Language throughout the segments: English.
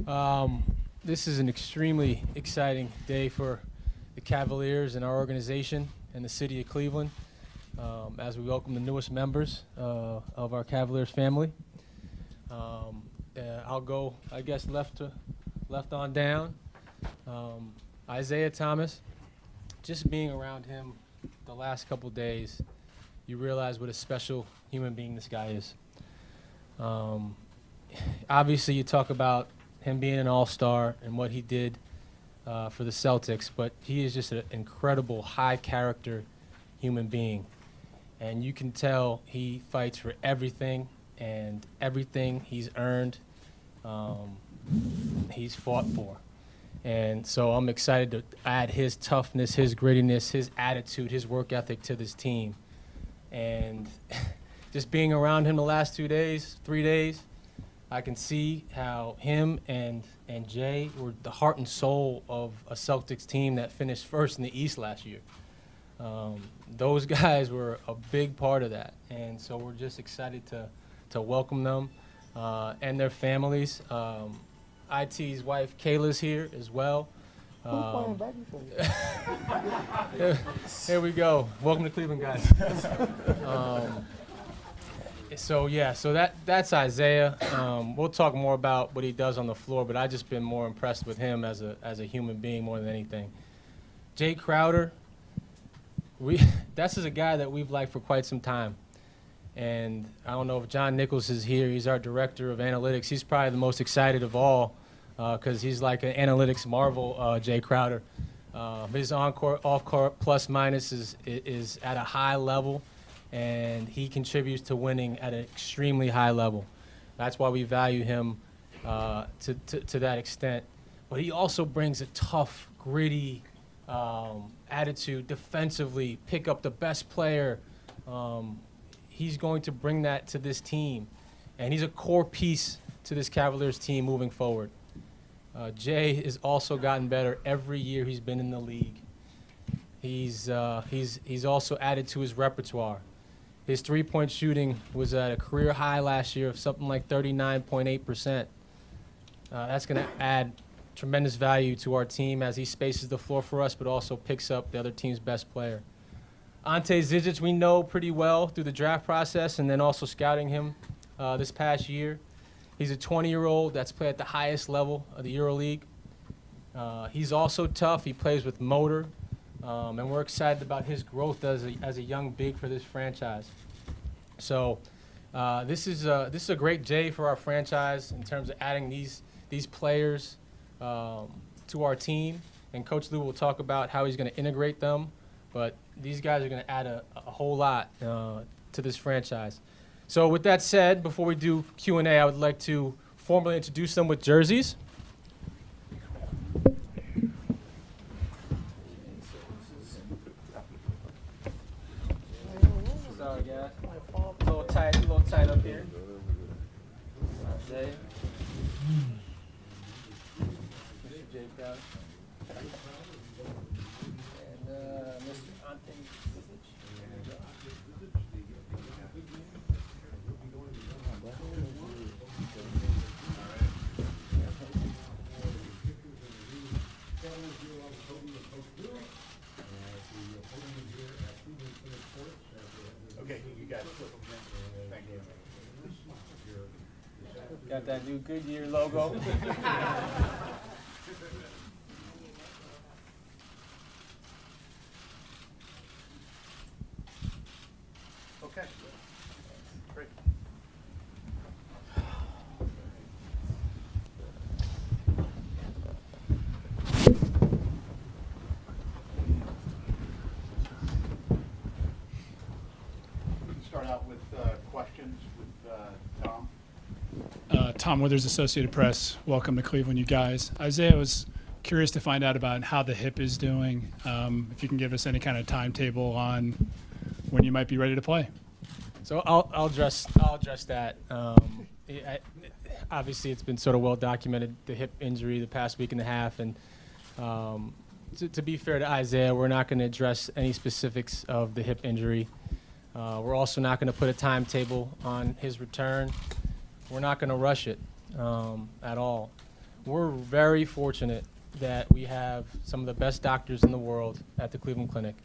This is an extremely exciting day for the Cavaliers and our organization and the city of Cleveland as we welcome the newest members of our Cavaliers family. I'll go, I guess, left on down. Isaiah Thomas, just being around him the last couple days, you realize what a special human being this guy is. Obviously, you talk about him being an all-star and what he did for the Celtics, but he is just an incredible, high-character human being. And you can tell he fights for everything, and everything he's earned, he's fought for. And so I'm excited to add his toughness, his grittiness, his attitude, his work ethic to this team. And just being around him the last 3 days, I can see how him and Jay were the heart and soul of a Celtics team that finished first in the East last year. Those guys were a big part of that, and so we're just excited to welcome them and their families. IT's wife Kayla's here as well. Here we go. Welcome to Cleveland, guys. So that's Isaiah. We'll talk more about what he does on the floor, but I've just been more impressed with him as a human being more than anything. Jay Crowder, that's a guy that we've liked for quite some time. And I don't know if John Nichols is here. He's our director of analytics. He's probably the most excited of all because he's like an analytics marvel, Jay Crowder. His on-court, off-court plus minus is at a high level, and he contributes to winning at an extremely high level. That's why we value him to that extent. But he also brings a tough, gritty attitude defensively, pick up the best player. He's going to bring that to this team, and he's a core piece to this Cavaliers team moving forward. Jay has also gotten better every year he's been in the league. He's also added to his repertoire. His three-point shooting was at a career high last year of something like 39.8%. That's going to add tremendous value to our team as he spaces the floor for us, but also picks up the other team's best player. Ante Zizic, we know pretty well through the draft process and then also scouting him this past year. He's a 20-year-old that's played at the highest level of the EuroLeague. He's also tough. He plays with motor, and we're excited about his growth as a young big for this franchise. So this is a great day for our franchise in terms of adding these players to our team. And Coach Lue will talk about how he's going to integrate them. But these guys are going to add a whole lot to this franchise. So with that said, before we do Q&A, I would like to formally introduce them with jerseys. Sorry, guys. A little tight up here. Jay. Mr. Jay Crowder. Mr. Ante Zizic. Okay, you got it. Thank you. Got that new Goodyear logo. Okay. Great. We can start out with questions with Tom. Tom Withers, Associated Press. Welcome to Cleveland, you guys. Isaiah, was curious to find out about how the hip is doing. If you can give us any kind of timetable on when you might be ready to play. So I'll address that. Obviously, it's been sort of well documented, the hip injury the past week and a half, and to be fair to Isaiah, we're not going to address any specifics of the hip injury. We're also not going to put a timetable on his return. We're not going to rush it at all. We're very fortunate that we have some of the best doctors in the world at the Cleveland Clinic.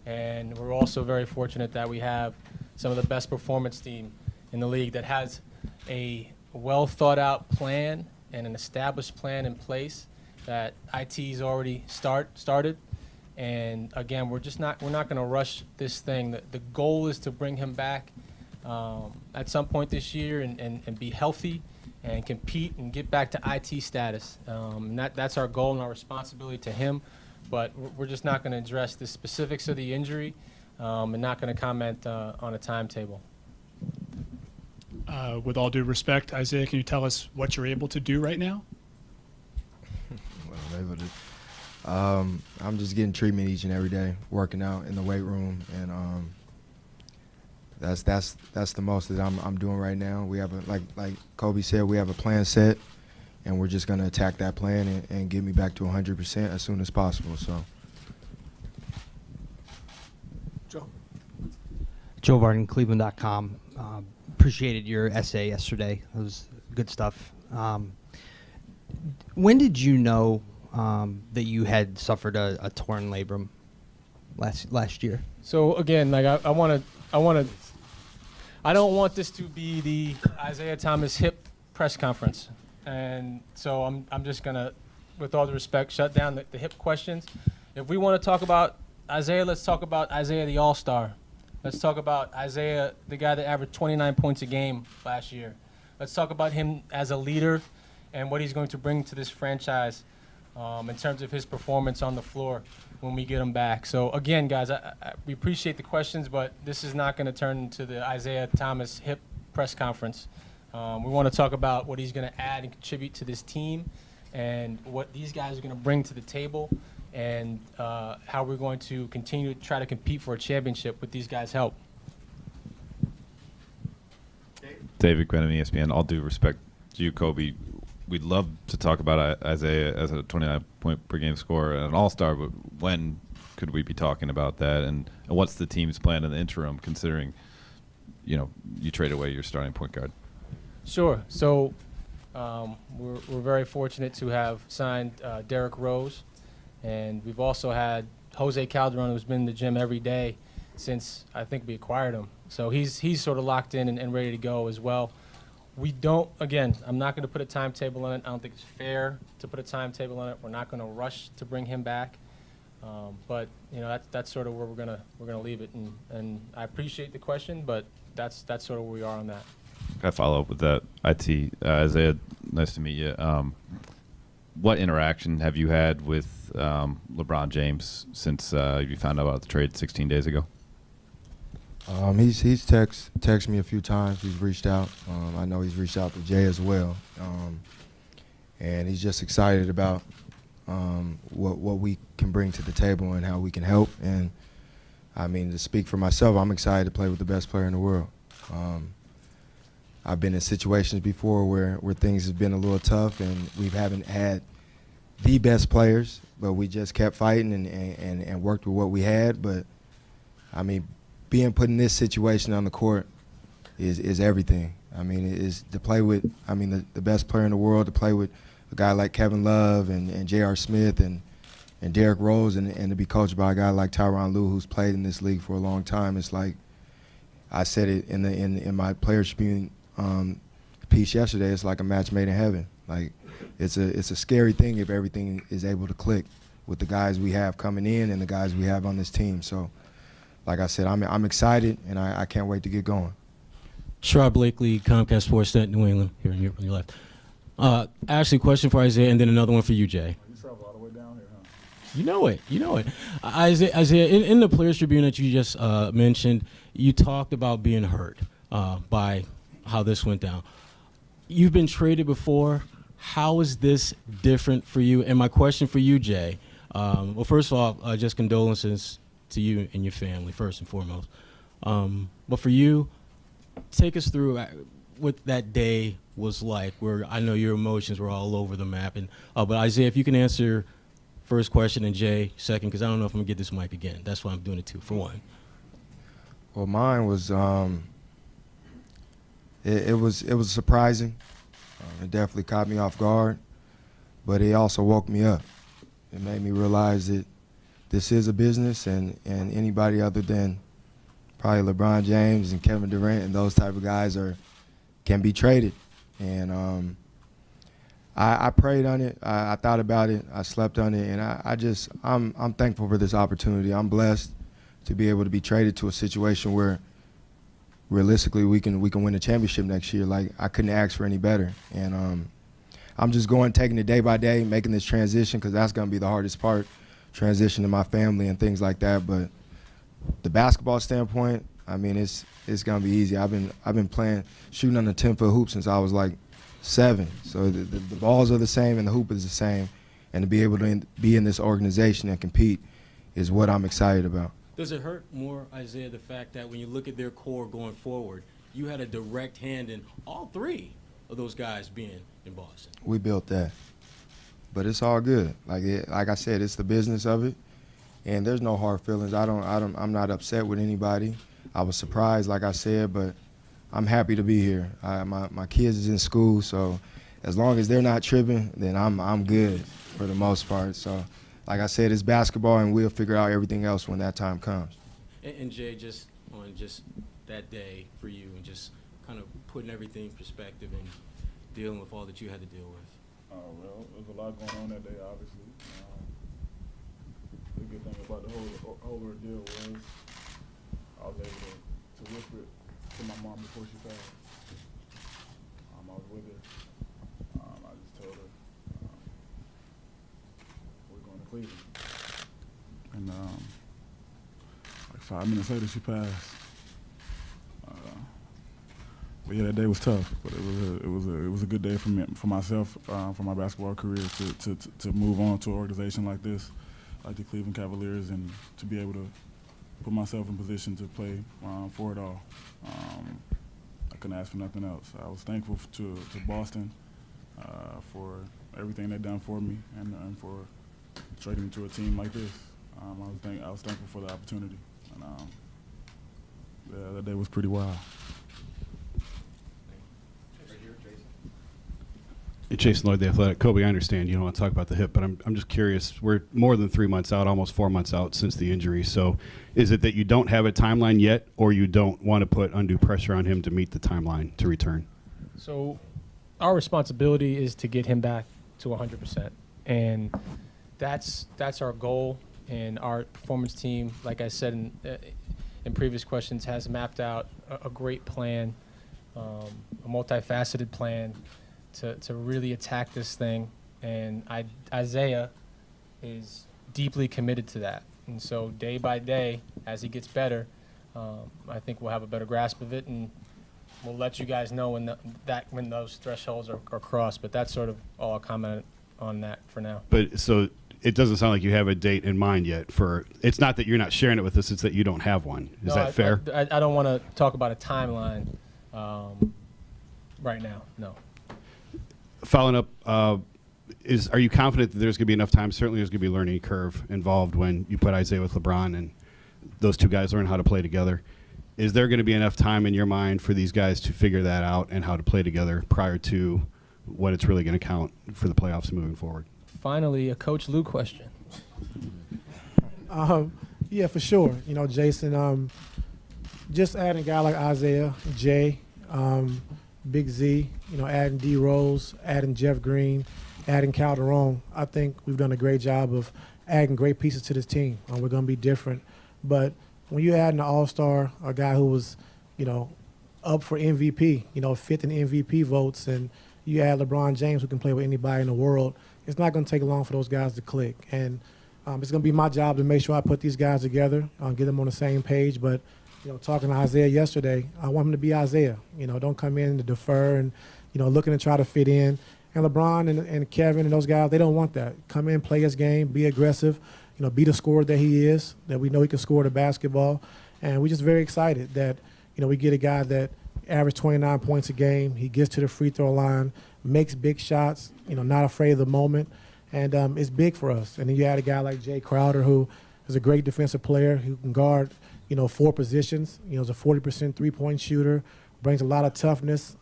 And we're also very fortunate that we have some of the best performance team in the league that has a well thought out plan and an established plan in place that IT's already started. And again, we're not going to rush this thing. The goal is to bring him back at some point this year and be healthy and compete and get back to IT status. And that's our goal and our responsibility to him. But we're just not going to address the specifics of the injury and not going to comment on a timetable. With all due respect, Isaiah, can you tell us what you're able to do right now? Well, able to. I'm just getting treatment each and every day, working out in the weight room, and that's the most that I'm doing right now. We have like Kobe said, we have a plan set, and we're just gonna attack that plan and get me back to 100% as soon as possible. So. Joe Varden, Cleveland.com. Appreciated your essay yesterday. It was good stuff. When did you know that you had suffered a torn labrum last year? So again, like I don't want this to be the Isaiah Thomas hip press conference, and so I'm just gonna, with all due respect, shut down the hip questions. If we want to talk about Isaiah, let's talk about Isaiah the All-Star. Let's talk about Isaiah, the guy that averaged 29 points a game last year. Let's talk about him as a leader and what he's going to bring to this franchise in terms of his performance on the floor when we get him back. So again, guys, we appreciate the questions, but this is not going to turn into the Isaiah Thomas hip press conference. We want to talk about what he's going to add and contribute to this team and what these guys are going to bring to the table and how we're going to continue to try to compete for a championship with these guys' help. David Grennan, ESPN. All due respect to you, Kobe. We'd love to talk about Isaiah as a 29-point per game scorer and an all-star, but when could we be talking about that? And what's the team's plan in the interim, considering, you trade away your starting point guard? Sure. So we're very fortunate to have signed Derrick Rose, and we've also had Jose Calderon, who's been in the gym every day since I think we acquired him. So he's sort of locked in and ready to go as well. We don't, again, I'm not going to put a timetable on it. I don't think it's fair to put a timetable on it. We're not going to rush to bring him back. But that's sort of where we're gonna leave it. And I appreciate the question, but that's sort of where we are on that. Can I follow up with that? Isaiah, nice to meet you. What interaction have you had with LeBron James since you found out about the trade 16 days ago? He's texted me a few times. He's reached out. I know he's reached out to Jay as well, and he's just excited about what we can bring to the table and how we can help. And I mean, to speak for myself, I'm excited to play with the best player in the world. I've been in situations before where things have been a little tough, and we haven't had the best players, but we just kept fighting and worked with what we had. But I mean, being put in this situation on the court is everything. I mean, it is to play with, the best player in the world, to play with a guy like Kevin Love and J.R. Smith and Derrick Rose, and to be coached by a guy like Tyronn Lue, who's played in this league for a long time. It's like I said it in my Players Tribune piece yesterday. It's like a match made in heaven. Like it's a scary thing if everything is able to click with the guys we have coming in and the guys we have on this team. So, like I said, I'm excited, and I can't wait to get going. Sherrod Blakely, Comcast Sportsnet, New England, here on your left. Ashley, question for Isaiah, and then another one for you, Jay. You travel all the way down here, huh? You know it. Isaiah, in the Players Tribune that you just mentioned, you talked about being hurt by how this went down. You've been traded before. How is this different for you? And my question for you, Jay, well, first of all, just condolences to you and your family, first and foremost. But for you, take us through what that day was like, where I know your emotions were all over the map. And but Isaiah, if you can answer first question and Jay second, because I don't know if I'm gonna get this mic again. That's why I'm doing it 2 for 1. Well, mine was it was surprising. It definitely caught me off guard. but it also woke me up. It made me realize that this is a business, and anybody other than probably LeBron James and Kevin Durant and those type of guys can be traded. And I prayed on it. I thought about it. I slept on it, and I'm thankful for this opportunity. I'm blessed to be able to be traded to a situation where realistically we can win a championship next year. Like, I couldn't ask for any better. And I'm just taking it day by day, making this transition, because that's going to be the hardest part, transition to my family and things like that. But the basketball standpoint, I mean, it's going to be easy. I've been shooting on the 10-foot hoop since I was like 7. So the balls are the same and the hoop is the same. And to be able to be in this organization and compete is what I'm excited about. Does it hurt more, Isaiah, the fact that when you look at their core going forward, you had a direct hand in all 3 of those guys being in Boston? We built that, but it's all good. Like I said, it's the business of it, and there's no hard feelings. I'm not upset with anybody. I was surprised, like I said, but I'm happy to be here. My kids is in school, so as long as they're not tripping, then I'm good for the most part. So, like I said, it's basketball, and we'll figure out everything else when that time comes. And Jay, just on that day for you, and just kind of putting everything in perspective and dealing with all that you had to deal with. Well, there's a lot going on that day, obviously. The good thing about the whole ordeal was I was able to whisper it to my mom before she passed. I was with her. I just told her we're going to Cleveland. And like 5 minutes later, she passed. But yeah, that day was tough, but it was a good day for me, for myself, for my basketball career to move on to an organization like this, like the Cleveland Cavaliers, and to be able to put myself in position to play for it all. I couldn't ask for nothing else. I was thankful to Boston for everything they've done for me and for trading me to a team like this. I was thankful for the opportunity, and yeah, that day was pretty wild. Jason Lloyd, The Athletic. Kobe, I understand you don't want to talk about the hip, but I'm just curious. We're more than 3 months out, almost 4 months out since the injury. So is it that you don't have a timeline yet, or you don't want to put undue pressure on him to meet the timeline to return? So our responsibility is to get him back to 100%. And that's our goal. And our performance team, like I said in previous questions, has mapped out a great plan, a multifaceted plan to really attack this thing. And Isaiah is deeply committed to that. And so day by day, as he gets better, I think we'll have a better grasp of it, and we'll let you guys know when those thresholds are crossed. But that's sort of all I'll comment on that for now. But so it doesn't sound like you have a date in mind yet for – it's not that you're not sharing it with us, it's that you don't have one. Is that fair? I don't want to talk about a timeline right now, no. Following up, are you confident that there's going to be enough time? Certainly there's going to be a learning curve involved when you put Isaiah with LeBron and those two guys learn how to play together. Is there going to be enough time in your mind for these guys to figure that out and how to play together prior to what it's really going to count for the playoffs moving forward? Finally, a Coach Lou question. Yeah, for sure. You know, Jason, just adding a guy like Isaiah, Jay, Big Z, you know, adding D Rose, adding Jeff Green, adding Calderon. I think we've done a great job of adding great pieces to this team. We're going to be different. But when you add an all-star, a guy who was, you know, up for MVP, you know, fifth in MVP votes, and you add LeBron James, who can play with anybody in the world, it's not going to take long for those guys to click. And it's going to be my job to make sure I put these guys together, get them on the same page. But you know, talking to Isaiah yesterday, I want him to be Isaiah. You know, don't come in to defer and, you know, looking to try to fit in. And LeBron and Kevin and those guys, they don't want that. Come in, play his game, be aggressive, you know, be the scorer that he is, that we know he can score the basketball. And we're just very excited that, you know, we get a guy that averaged 29 points a game. He gets to the free throw line, makes big shots, you know, not afraid of the moment. And it's big for us. And then you add a guy like Jay Crowder, who is a great defensive player who can guard, you know, 4 positions. You know, is a 40% three-point shooter, brings a lot of toughness,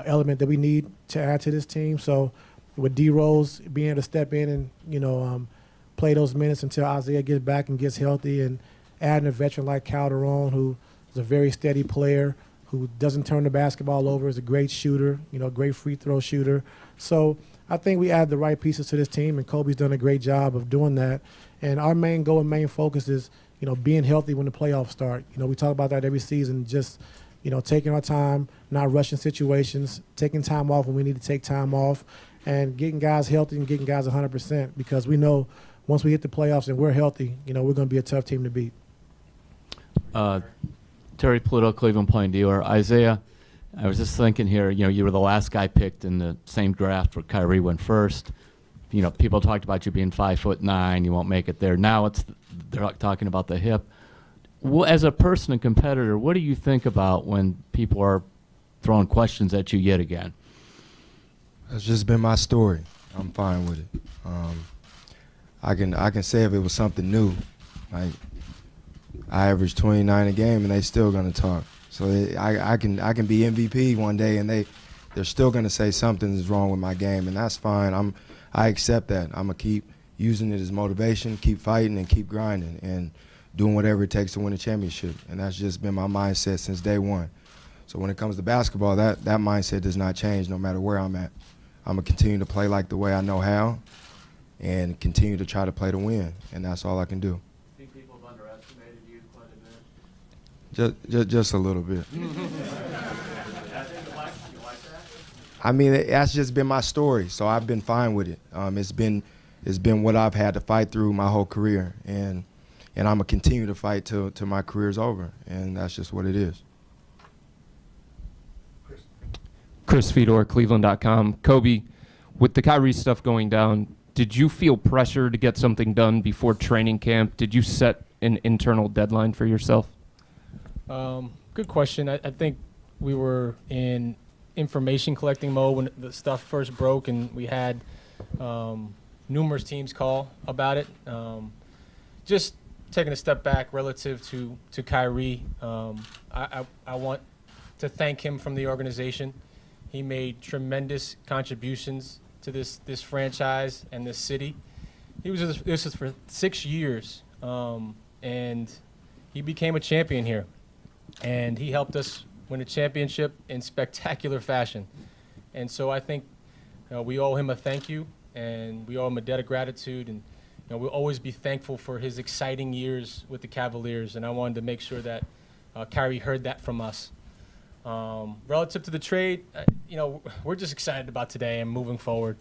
element that we need to add to this team. So with D Rose being able to step in and play those minutes until Isaiah gets back and gets healthy, and adding a veteran like Calderon, who is a very steady player, who doesn't turn the basketball over, is a great shooter, great free throw shooter. So I think we add the right pieces to this team, and Kobe's done a great job of doing that. And our main goal and main focus is, being healthy when the playoffs start. We talk about that every season, just, taking our time, not rushing situations, taking time off when we need to take time off, and getting guys healthy and getting guys 100%, because we know once we hit the playoffs and we're healthy, we're going to be a tough team to beat. Terry Pluto, Cleveland Plain Dealer. Isaiah, I was just thinking here, you were the last guy picked in the same draft where Kyrie went first. People talked about you being 5'9", you won't make it there. Now they're talking about the hip. Well, as a person and competitor, what do you think about when people are throwing questions at you yet again? It's just been my story. I'm fine with it. I can say if it was something new, like I average 29 a game and they still gonna talk. So I can be MVP one day and they're still gonna say something's wrong with my game, and that's fine. I accept that. I'm gonna keep using it as motivation, keep fighting and keep grinding and doing whatever it takes to win a championship. And that's just been my mindset since day one. So when it comes to basketball, that mindset does not change no matter where I'm at. I'm gonna continue to play like the way I know how and continue to try to play to win, and that's all I can do. Think people have underestimated you quite a bit? Just a little bit. I mean, that's just been my story, so I've been fine with it. It's been what I've had to fight through my whole career, and I'm gonna continue to fight till my career's over, and that's just what it is. Chris Fedor, Cleveland.com. Kobe, with the Kyrie stuff going down, did you feel pressure to get something done before training camp? Did you set an internal deadline for yourself? Good question. I think we were in information collecting mode when the stuff first broke, and we had numerous teams call about it. Just taking a step back relative to Kyrie, I want to thank him from the organization. He made tremendous contributions to this franchise and this city. This was for 6 years, and he became a champion here. And he helped us win a championship in spectacular fashion. And so I think we owe him a thank you, and we owe him a debt of gratitude. And we'll always be thankful for his exciting years with the Cavaliers. And I wanted to make sure that Kyrie heard that from us. Relative to the trade, we're just excited about today and moving forward,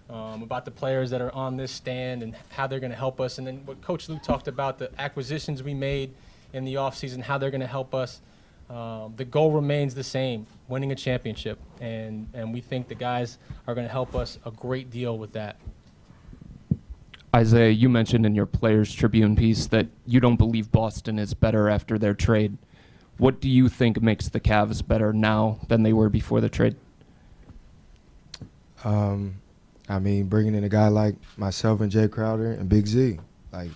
about the players that are on this stand and how they're going to help us. And then what Coach Lue talked about, the acquisitions we made in the offseason, how they're going to help us. The goal remains the same, winning a championship. And we think the guys are going to help us a great deal with that. Isaiah, you mentioned in your Players Tribune piece that you don't believe Boston is better after their trade. What do you think makes the Cavs better now than they were before the trade? I mean, bringing in a guy like myself and Jay Crowder and Big Z, I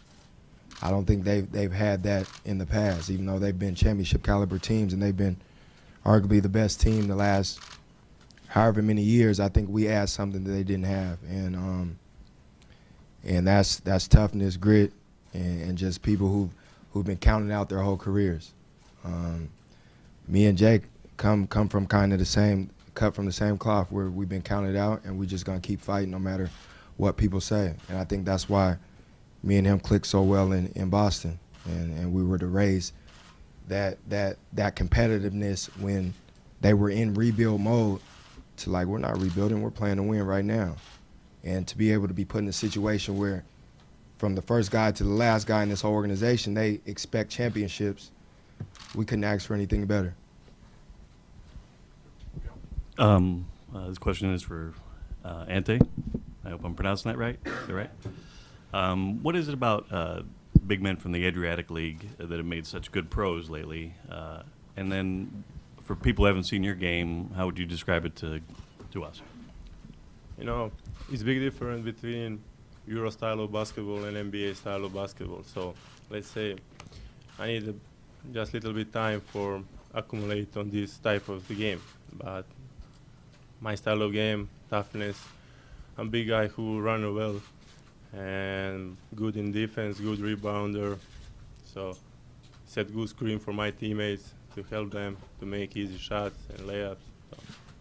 don't think they've had that in the past, even though they've been championship caliber teams and they've been arguably the best team the last however many years. I think we add something that they didn't have, and that's toughness, grit, and just people who've been counting out their whole careers. Me and Jake come from kind of the same, cut from the same cloth, where we've been counted out, and we're just gonna keep fighting no matter what people say. And I think that's why me and him clicked so well in Boston, and we were to raise that competitiveness when they were in rebuild mode to we're not rebuilding, we're playing to win right now. And to be able to be put in a situation where from the first guy to the last guy in this whole organization, they expect championships, we couldn't ask for anything better. This question is for Ante. I hope I'm pronouncing that right. Is that right? What is it about big men from the Adriatic League that have made such good pros lately? And then for people who haven't seen your game, how would you describe it to us? It's a big difference between Euro style of basketball and NBA style of basketball. So let's say I need just a little bit time for accumulate on this type of the game. But my style of game, toughness, a big guy who run well and good in defense, good rebounder. So set good screen for my teammates to help them to make easy shots and layups. So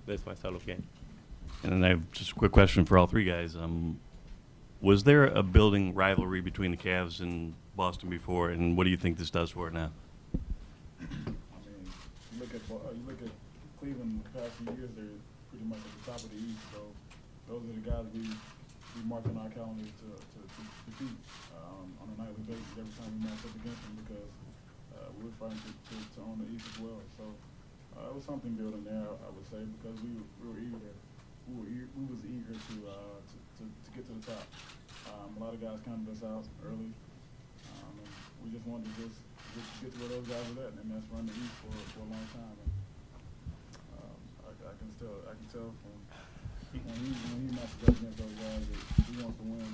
that's my style of game. And then I have just a quick question for all three guys. Was there a building rivalry between the Cavs and Boston before, and what do you think this does for it now? I mean, you look at Cleveland the past few years, they're pretty much at the top of the East. So those are the guys we mark on our calendars to beat on a nightly basis every time we match up against them, because we're fighting to own the East as well. So it was something building there, I would say, because we was eager to get to the top. A lot of guys counted us out early. And we just wanted to just get to where those guys were at, and that's run the East for a long time. And I can tell from when he matches up against those guys that he wants to win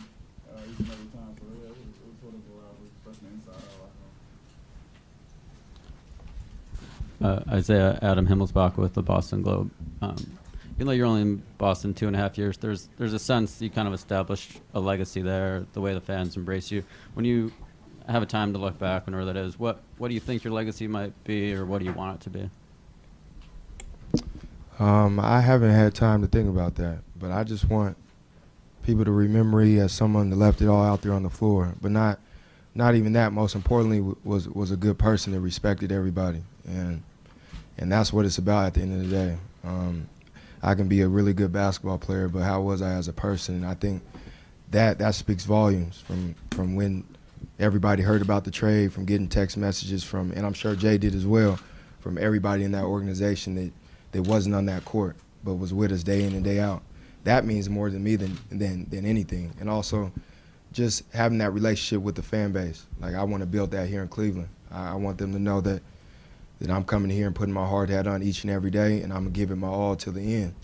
each and every time. So yeah, it was sort of a rivalry, especially inside out. Isaiah, Adam Himmelsbach with the Boston Globe. Even though you're only in Boston 2.5 years, there's a sense you kind of established a legacy there, the way the fans embrace you. When you have a time to look back, whenever that is, what do you think your legacy might be, or what do you want it to be? I haven't had time to think about that, but I just want people to remember me as someone that left it all out there on the floor, but not even that. Most importantly, was a good person that respected everybody, and that's what it's about at the end of the day. I can be a really good basketball player, but how was I as a person? And I think that speaks volumes from when everybody heard about the trade, from getting text messages from, and I'm sure Jay did as well, from everybody in that organization that wasn't on that court but was with us day in and day out. That means more to me than anything. And also just having that relationship with the fan base. Like, I want to build that here in Cleveland. I want them to know that I'm coming here and putting my hard hat on each and every day, and I'm going to give it my all till the end.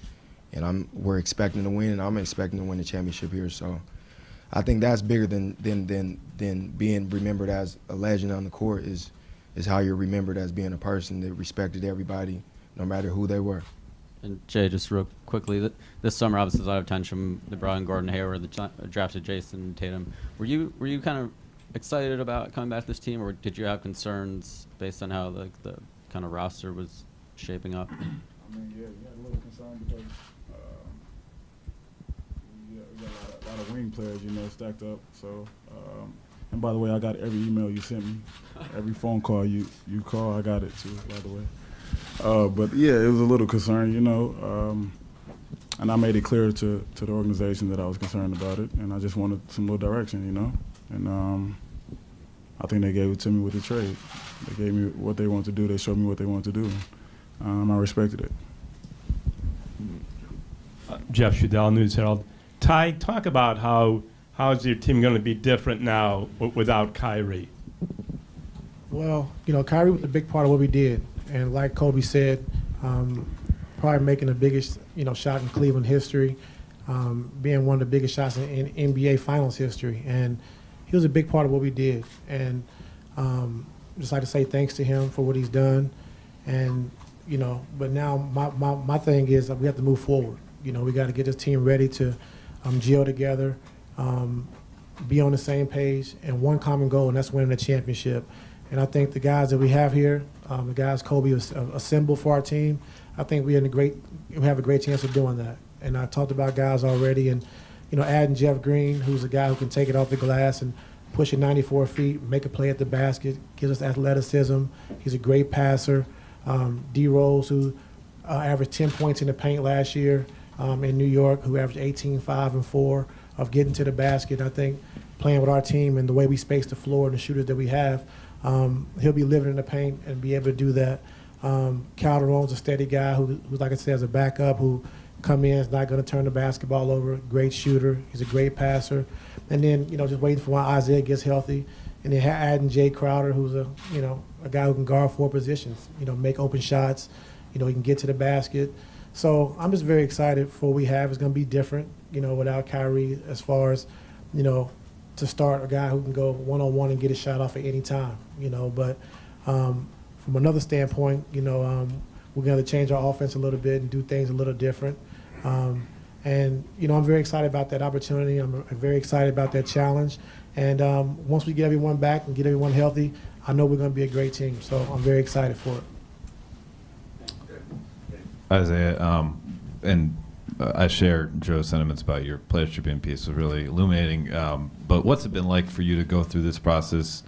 And we're expecting to win, and I'm expecting to win the championship here. So I think that's bigger than being remembered as a legend on the court is how you're remembered as being a person that respected everybody, no matter who they were. And Jay, just real quickly, this summer obviously there's a lot of attention. They brought in Gordon Hayward, drafted Jason Tatum. Were you kind of excited about coming back to this team, or did you have concerns based on how the kind of roster was shaping up? I mean, yeah, we had a little concern because we got a lot of wing players, stacked up. So, and by the way, I got every email you sent me, every phone call you call, I got it too, by the way. But yeah, it was a little concern, and I made it clear to the organization that I was concerned about it, and I just wanted some little direction, and I think they gave it to me with the trade. They gave me what they wanted to do. They showed me what they wanted to do. I respected it. Jeff Shadell, News Herald. Ty, talk about how's your team going to be different now without Kyrie? Well, Kyrie was a big part of what we did. And like Kobe said, probably making the biggest, shot in Cleveland history, being one of the biggest shots in NBA Finals history. And he was a big part of what we did. And just like to say thanks to him for what he's done. And, but now my thing is that we have to move forward. We got to get this team ready to gel together, be on the same page, and one common goal, and that's winning a championship. And I think the guys that we have here, the guys Kobe assembled for our team, I think we have a great chance of doing that. And I talked about guys already, and adding Jeff Green, who's a guy who can take it off the glass and push it 94 feet, make a play at the basket, gives us athleticism. He's a great passer. D. Rose, who averaged 10 points in the paint last year in New York, who averaged 18, 5, and 4 of getting to the basket. I think playing with our team and the way we space the floor and the shooters that we have, he'll be living in the paint and be able to do that. Calderon's a steady guy who, like I said, is a backup who come in, is not going to turn the basketball over. Great shooter. He's a great passer. And then, just waiting for when Isaiah gets healthy. And then adding Jay Crowder, who's a guy who can guard 4 positions, make open shots. He can get to the basket. So I'm just very excited for what we have. It's going to be different, without Kyrie, as far as, to start a guy who can go one-on-one and get a shot off at any time, But from another standpoint, we're going to change our offense a little bit and do things a little different. And, I'm very excited about that opportunity. I'm very excited about that challenge. And once we get everyone back and get everyone healthy, I know we're going to be a great team. So I'm very excited for it. Isaiah, I share Joe's sentiments about your Players Tribune piece. Was really illuminating. But what's it been like for you to go through this process,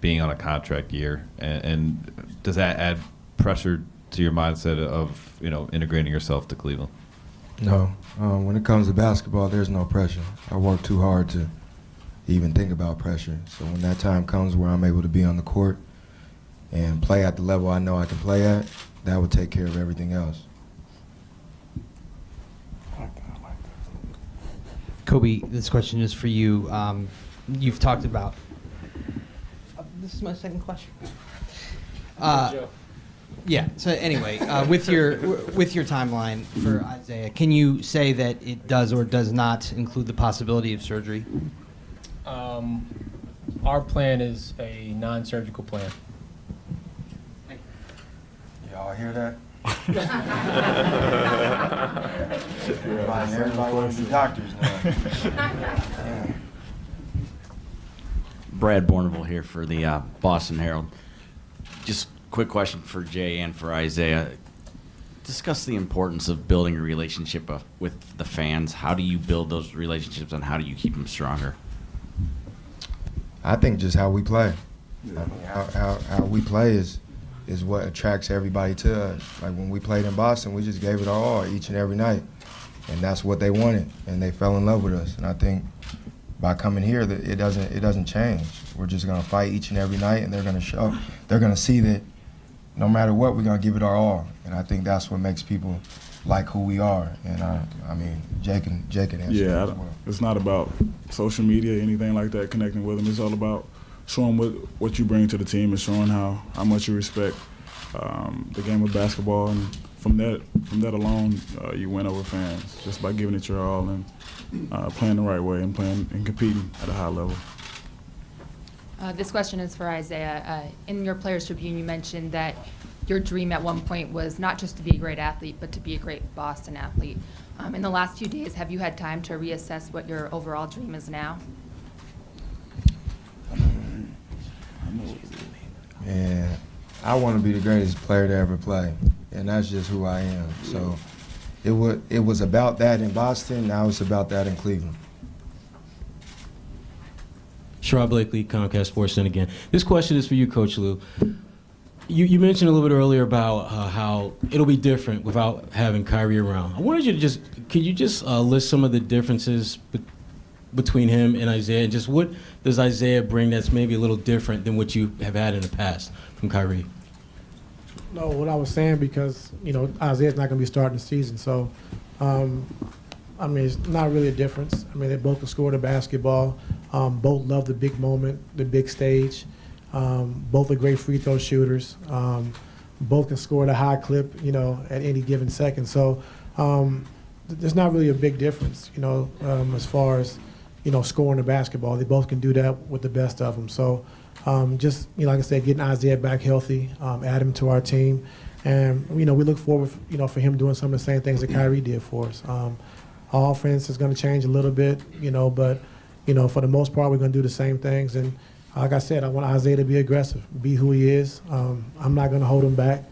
being on a contract year, and does that add pressure to your mindset of integrating yourself to Cleveland? No. When it comes to basketball, there's no pressure. I work too hard to even think about pressure. So when that time comes where I'm able to be on the court and play at the level I know I can play at, that would take care of everything else. Kobe, this question is for you. You've talked about. This is my second question. Yeah. So anyway, with your timeline for Isaiah, can you say that it does or does not include the possibility of surgery? Our plan is a non-surgical plan. Y'all hear that? Everybody wants to be doctors now. Brad Bourneville here for the Boston Herald. Just quick question for Jay and for Isaiah. Discuss the importance of building a relationship with the fans. How do you build those relationships and how do you keep them stronger? I think just how we play. I mean, how we play is what attracts everybody to us. Like when we played in Boston, we just gave it our all each and every night, and that's what they wanted, and they fell in love with us. And I think by coming here, that it doesn't change. We're just gonna fight each and every night, and they're gonna see that no matter what, we're gonna give it our all. And I think that's what makes people like who we are. And I mean, Jake can answer Yeah, that as well. it's not about social media, anything like that, connecting with them. It's all about showing what you bring to the team and showing how much you respect the game of basketball. And from that alone, you win over fans just by giving it your all and playing the right way and playing and competing at a high level. This question is for Isaiah. In your Players Tribune, you mentioned that your dream at one point was not just to be a great athlete, but to be a great Boston athlete. In the last few days, have you had time to reassess what your overall dream is now? And I want to be the greatest player to ever play, and that's just who I am. So it was about that in Boston. Now it's about that in Cleveland. Sherrod Blakely, Comcast Sports Center again. This question is for you, Coach Lue. You mentioned a little bit earlier about how it'll be different without having Kyrie around. I wanted you to could you list some of the differences between him and Isaiah, and just what does Isaiah bring that's maybe a little different than what you have had in the past from Kyrie? No, what I was saying, because, Isaiah's not going to be starting the season. So, I mean, it's not really a difference. I mean, they both can score the basketball. Both love the big moment, the big stage. Both are great free throw shooters. Both can score at a high clip, at any given second. So there's not really a big difference, as far as, scoring the basketball. They both can do that with the best of them. So just, like I said, getting Isaiah back healthy, add him to our team. And, we look forward, for him doing some of the same things that Kyrie did for us. Our offense is going to change a little bit, but, for the most part, we're going to do the same things. And like I said, I want Isaiah to be aggressive, be who he is. I'm not going to hold him back.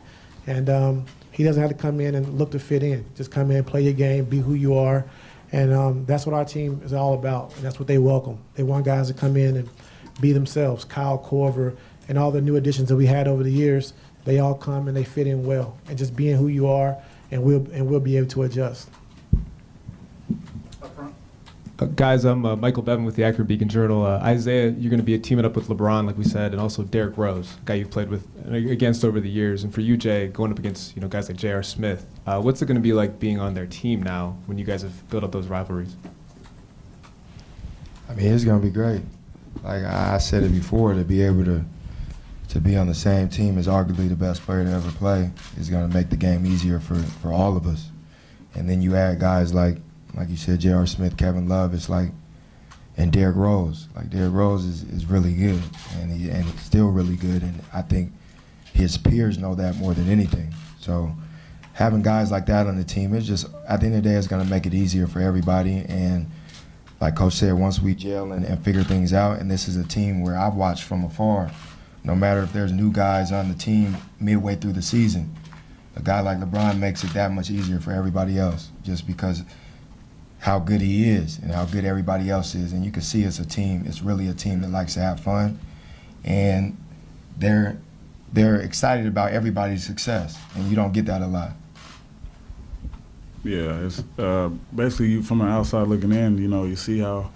And he doesn't have to come in and look to fit in. Just come in, play your game, be who you are. And that's what our team is all about. And that's what they welcome. They want guys to come in and be themselves. Kyle Korver and all the new additions that we had over the years, they all come and they fit in well. And just being who you are, and we'll be able to adjust. Guys, I'm Michael Bevan with the Akron Beacon Journal. Isaiah, you're going to be teaming up with LeBron, like we said, and also Derrick Rose, a guy you've played with against over the years. And for you, Jay, going up against guys like J.R. Smith, what's it going to be like being on their team now when you guys have built up those rivalries? I mean, it's going to be great. Like I said it before, to be able to be on the same team as arguably the best player to ever play is going to make the game easier for all of us. And then you add guys like you said, J.R. Smith, Kevin Love, and Derrick Rose. Like Derrick Rose is really good, and he's still really good, and I think his peers know that more than anything. So having guys like that on the team, it's just, at the end of the day, it's going to make it easier for everybody. And like Coach said, once we gel and figure things out, and this is a team where I've watched from afar, no matter if there's new guys on the team midway through the season, a guy like LeBron makes it that much easier for everybody else just because how good he is and how good everybody else is. And you can see it's a team, it's really a team that likes to have fun. And they're excited about everybody's success, and you don't get that a lot. Yeah, it's basically from the outside looking in, you see how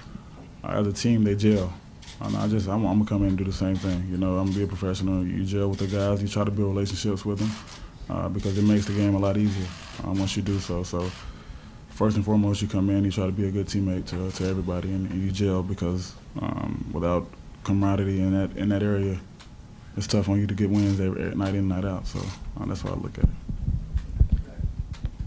as a team they gel. And I'm gonna come in and do the same thing. I'm gonna be a professional. You gel with the guys, you try to build relationships with them because it makes the game a lot easier once you do so. So first and foremost, you come in, you try to be a good teammate to everybody, and you gel because without camaraderie in that area, it's tough on you to get wins every night in, night out. So that's how I look at it.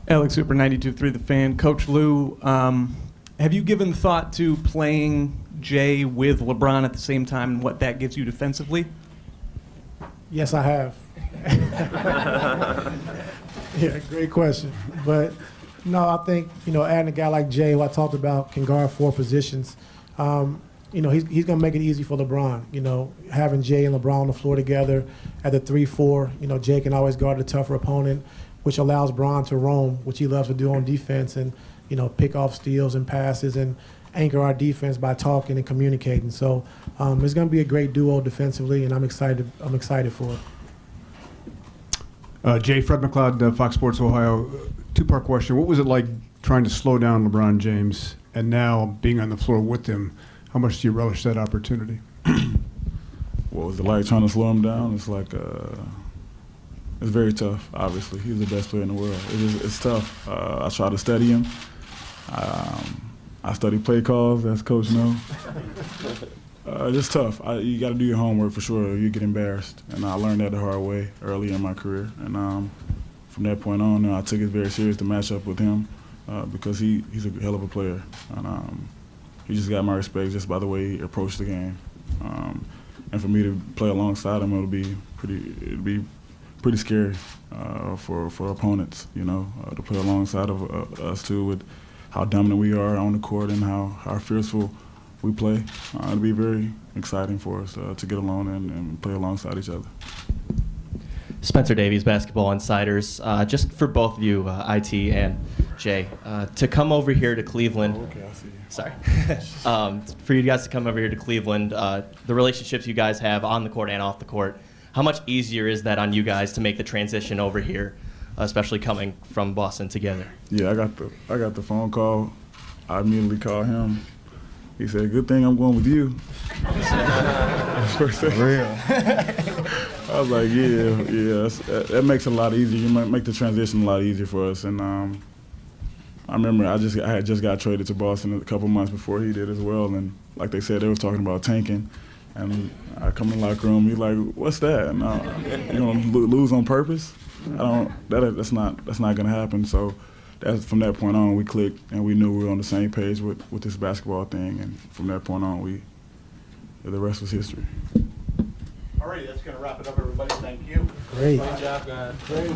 Alex Super 92.3 The Fan. Coach Lou, have you given thought to playing Jay with LeBron at the same time and what that gives you defensively? Yes, I have. Yeah, great question. But no, I think, adding a guy like Jay, who I talked about, can guard 4 positions. He's going to make it easy for LeBron. Having Jay and LeBron on the floor together at the 3-4, Jay can always guard a tougher opponent, which allows Bron to roam, which he loves to do on defense, and pick off steals and passes and anchor our defense by talking and communicating. So it's going to be a great duo defensively, and I'm excited for it. Jay, Fred McLeod, Fox Sports Ohio. Two-part question. What was it like trying to slow down LeBron James, and now being on the floor with him? How much do you relish that opportunity? What was it like trying to slow him down? It's like it's very tough. Obviously, he's the best player in the world. It's tough. I try to study him. I study play calls, as Coach knows. It's tough. You got to do your homework for sure, or you get embarrassed. And I learned that the hard way early in my career. And from that point on, I took it very serious to match up with him because he's a hell of a player. And he just got my respect just by the way he approached the game. And for me to play alongside him, it'll be pretty scary for opponents, to play alongside of us too, with how dominant we are on the court and how fearful we play. It'll be very exciting for us to get along and play alongside each other. Spencer Davies, Basketball Insiders. Just for both of you, IT and Jay, to come over here to Cleveland. Okay, I see. Sorry. For you guys to come over here to Cleveland, the relationships you guys have on the court and off the court, how much easier is that on you guys to make the transition over here, especially coming from Boston together? Yeah, I got the phone call. I immediately called him. He said, "Good thing I'm going with you." For real. I was like, yeah, that makes it a lot easier. You might make the transition a lot easier for us. And I remember I had just got traded to Boston a couple months before he did as well. And like they said, they was talking about tanking. And I come in the locker room, he's like, "What's that?" And you gonna lose on purpose? That's not gonna happen. So from that point on, we clicked and we knew we were on the same page with this basketball thing. And from that point on, the rest was history. All right, that's going to wrap it up, everybody. Thank you. Great. Great job, guys. Great.